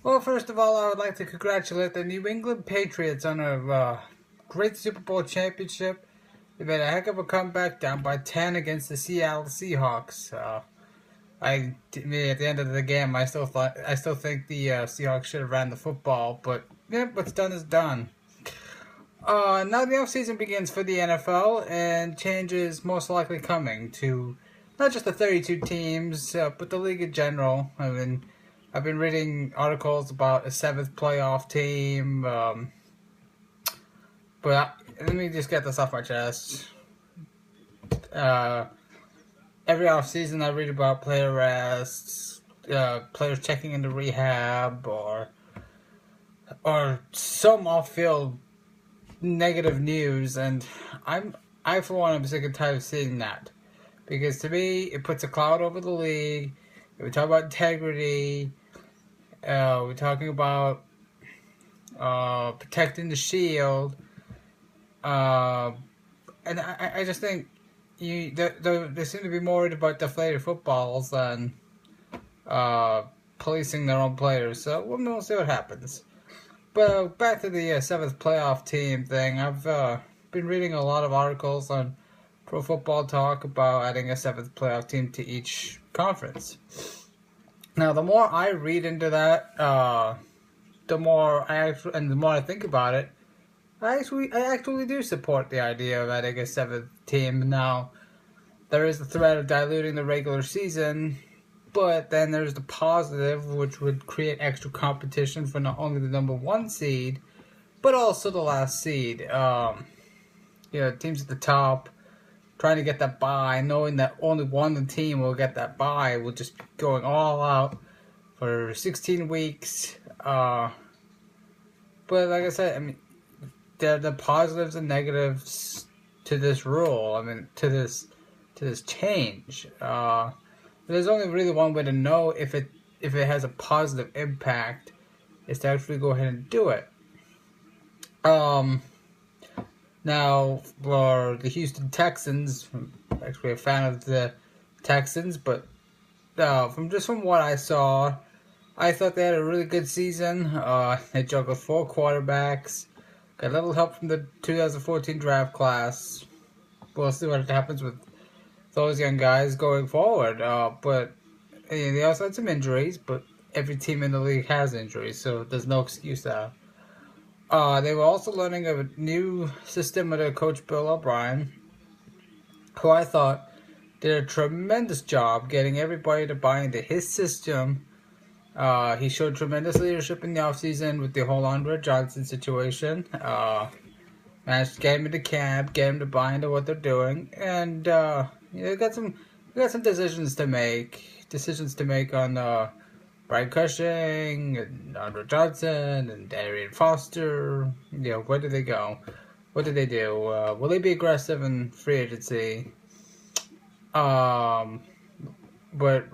Well, first of all, I would like to congratulate the New England Patriots on a great Super Bowl championship. They made a heck of a comeback, down by 10 against the Seattle Seahawks. At the end of the game, I still think the Seahawks should have ran the football, but yeah, what's done is done. Now the offseason begins for the NFL, and change is most likely coming to not just the 32 teams, but the league in general. I've been reading articles about a seventh playoff team, let me just get this off my chest. Uh, every offseason, I read about player arrests, players checking into rehab, or some off-field negative news, and I for one am sick and tired of seeing that, because to me it puts a cloud over the league. We talk about integrity. We're talking about protecting the shield, uh, and I just think they seem to be more worried about deflated footballs than uh, policing their own players. So we'll see what happens. But back to the seventh playoff team thing, I've been reading a lot of articles on Pro Football Talk about adding a seventh playoff team to each conference. Now, the more I read into that, the more I think about it, I actually do support the idea of adding a seventh team. Now, there is the threat of diluting the regular season, but then there's the positive, which would create extra competition for not only the number one seed, but also the last seed. Teams at the top trying to get that bye, knowing that only one team will get that bye, will just be going all out for 16 weeks. But like I said, the positives and negatives to this rule. To this change. There's only really one way to know if it has a positive impact, is to actually go ahead and do it. Now for the Houston Texans, I'm actually a fan of the Texans, but from what I saw, I thought they had a really good season. They juggled 4 quarterbacks, got a little help from the 2014 draft class. We'll see what happens with those young guys going forward. But they also had some injuries, but every team in the league has injuries, so there's no excuse there. They were also learning a new system under Coach Bill O'Brien, who I thought did a tremendous job getting everybody to buy into his system. He showed tremendous leadership in the offseason with the whole Andre Johnson situation. Managed to get him into camp, get him to buy into what they're doing, and we got some decisions to make. Decisions to make on Brian Cushing and Andre Johnson and Darian Foster. Where do they go? What do they do? Will they be aggressive in free agency? But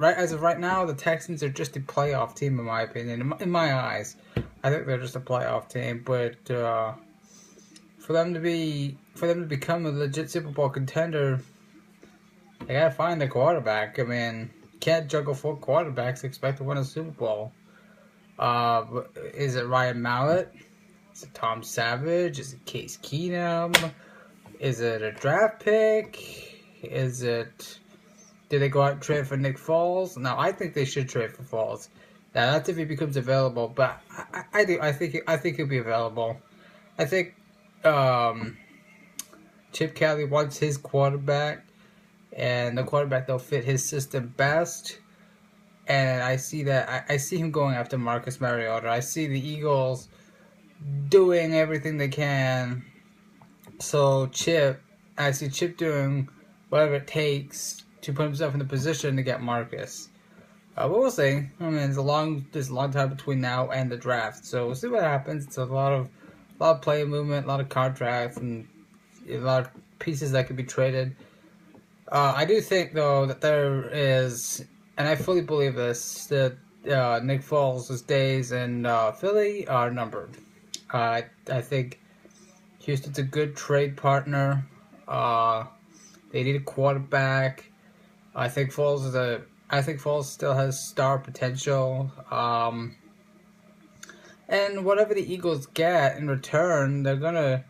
as of right now, the Texans are just a playoff team, in my opinion. In my eyes, I think they're just a playoff team. But for them to become a legit Super Bowl contender, they gotta find a quarterback. You can't juggle 4 quarterbacks and expect to win a Super Bowl. Is it Ryan Mallett? Is it Tom Savage? Is it Case Keenum? Is it a draft pick? Did they go out and trade for Nick Foles? No, I think they should trade for Foles. Now that's if he becomes available, but I think he'll be available. I think Chip Kelly wants his quarterback, and the quarterback that'll fit his system best. And I see that I see him going after Marcus Mariota. I see the Eagles doing everything they can. So I see Chip doing whatever it takes to put himself in the position to get Marcus. But we'll see. There's a long time between now and the draft, so we'll see what happens. It's a lot of player movement, a lot of contracts, and a lot of pieces that could be traded. I do think though that there is, and I fully believe this, that Nick Foles' days in Philly are numbered. I think Houston's a good trade partner. They need a quarterback. I think Foles still has star potential. And whatever the Eagles get in return, they're gonna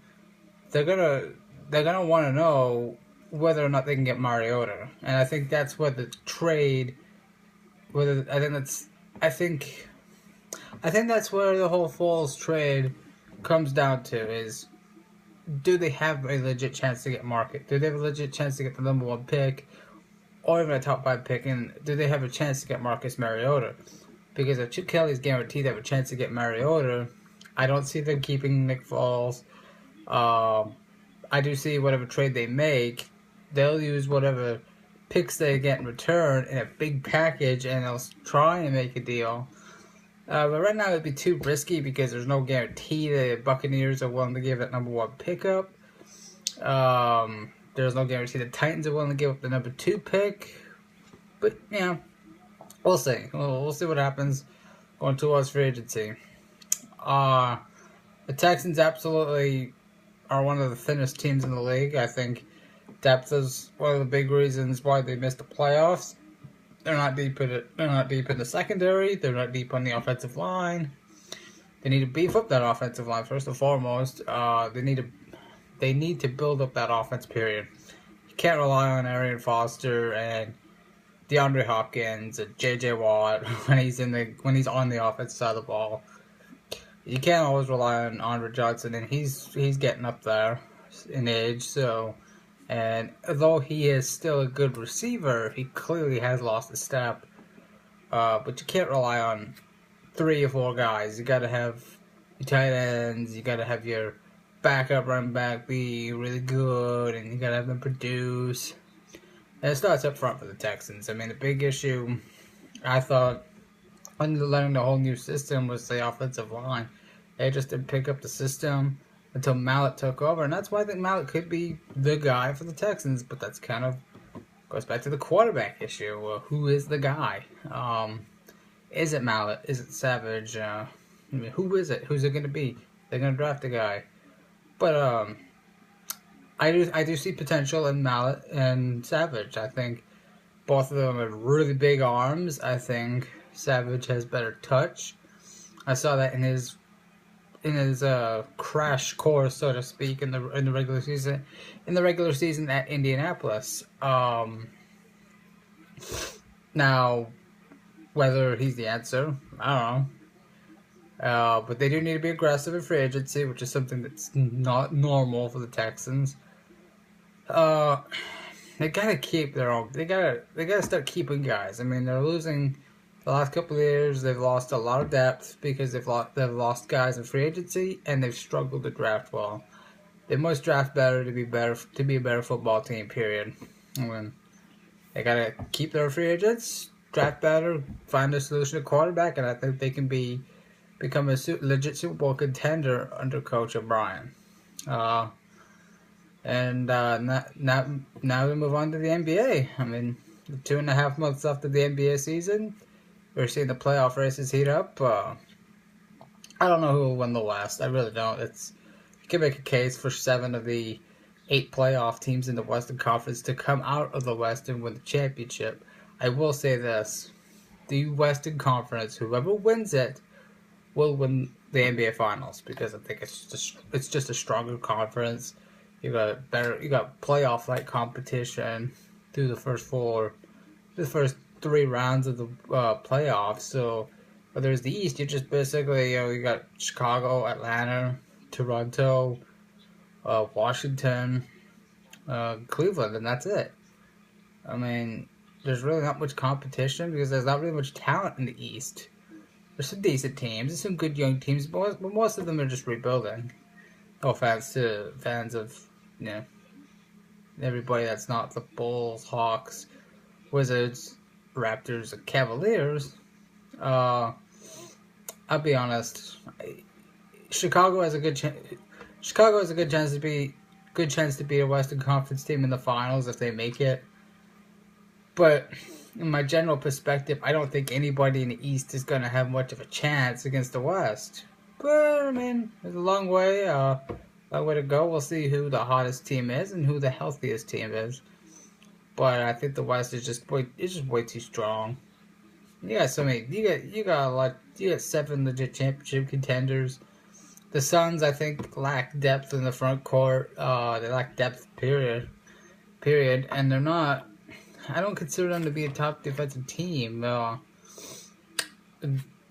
they're gonna want to know whether or not they can get Mariota. And I think that's what the trade. Whether I think I think that's where the whole Foles trade comes down to is, do they have a legit chance to get Market? Do they have a legit chance to get the number 1 pick, or even a top 5 pick? And do they have a chance to get Marcus Mariota? Because if Chip Kelly's guaranteed they have a chance to get Mariota, I don't see them keeping Nick Foles. I do see whatever trade they make, they'll use whatever picks they get in return in a big package, and they'll try and make a deal. But right now it'd be too risky because there's no guarantee the Buccaneers are willing to give that number 1 pickup. There's no guarantee the Titans are willing to give up the number 2 pick. But yeah, we'll see. We'll see what happens going towards free agency. The Texans absolutely are one of the thinnest teams in the league. I think depth is one of the big reasons why they missed the playoffs. They're not deep in the secondary. They're not deep on the offensive line. They need to beef up that offensive line first and foremost. They need to build up that offense. Period. You can't rely on Arian Foster and DeAndre Hopkins and J.J. Watt when he's on the offensive side of the ball. You can't always rely on Andre Johnson, and he's getting up there in age. So, and although he is still a good receiver, he clearly has lost a step. But you can't rely on 3 or 4 guys. You got to have your tight ends. You got to have your backup running back be really good, and you got to have them produce. And it starts up front for the Texans. I mean, the big issue, I thought, under learning the whole new system was the offensive line. They just didn't pick up the system until Mallett took over, and that's why I think Mallett could be the guy for the Texans. But that's kind of goes back to the quarterback issue. Who is the guy? Is it Mallett? Is it Savage? I mean, who is it? Who's it going to be? They're going to draft a guy, but I do see potential in Mallett and Savage. I think both of them have really big arms. I think Savage has better touch. I saw that in his crash course, so to speak, in the regular season. In the regular season at Indianapolis. Now, whether he's the answer, I don't know. But they do need to be aggressive in free agency, which is something that's not normal for the Texans. They gotta keep their own. They gotta start keeping guys. I mean, they're losing. The last couple of years, they've lost a lot of depth because they've lost guys in free agency, and they've struggled to draft well. They must draft better to be a better football team. Period. I mean, they gotta keep their free agents, draft better, find a solution to quarterback, and I think they can become a legit Super Bowl contender under Coach O'Brien. Now we move on to the NBA. I mean, 2.5 months after the NBA season, we're seeing the playoff races heat up. I don't know who will win the West. I really don't. You can make a case for 7 of the 8 playoff teams in the Western Conference to come out of the West and win the championship. I will say this: the Western Conference, whoever wins it, will win the NBA Finals, because I think it's just a stronger conference. You got playoff-like competition through the first 3 rounds of the playoffs. So, whether it's the East, you just basically, you got Chicago, Atlanta, Toronto, Washington, Cleveland, and that's it. I mean, there's really not much competition because there's not really much talent in the East. There's some decent teams, there's some good young teams, but most of them are just rebuilding. No offense to fans of, everybody that's not the Bulls, Hawks, Wizards, Raptors, and Cavaliers. I'll be honest. Chicago has a good chance to be a Western Conference team in the finals if they make it. But in my general perspective, I don't think anybody in the East is going to have much of a chance against the West. But I mean, there's a long way to go. We'll see who the hottest team is and who the healthiest team is. But I think the West is just way too strong. You got so many. You got a lot. You got 7 legit championship contenders. The Suns, I think, lack depth in the front court. They lack depth. Period. And they're not. I don't consider them to be a top defensive team.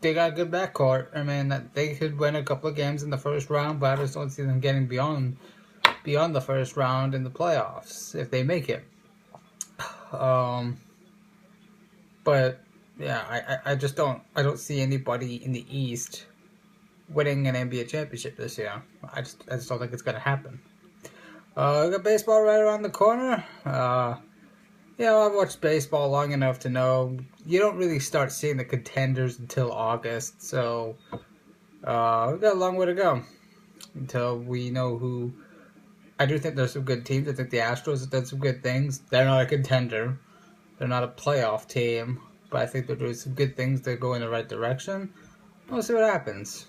They got a good backcourt. I mean, they could win a couple of games in the first round, but I just don't see them getting beyond the first round in the playoffs if they make it. But yeah, I just don't see anybody in the East winning an NBA championship this year. I just don't think it's gonna happen. We got baseball right around the corner. I've watched baseball long enough to know you don't really start seeing the contenders until August. So we've got a long way to go until we know who. I do think there's some good teams. I think the Astros have done some good things. They're not a contender. They're not a playoff team. But I think they're doing some good things that go in the right direction. We'll see what happens.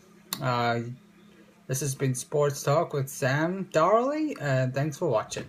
This has been Sports Talk with Sam Darley, and thanks for watching.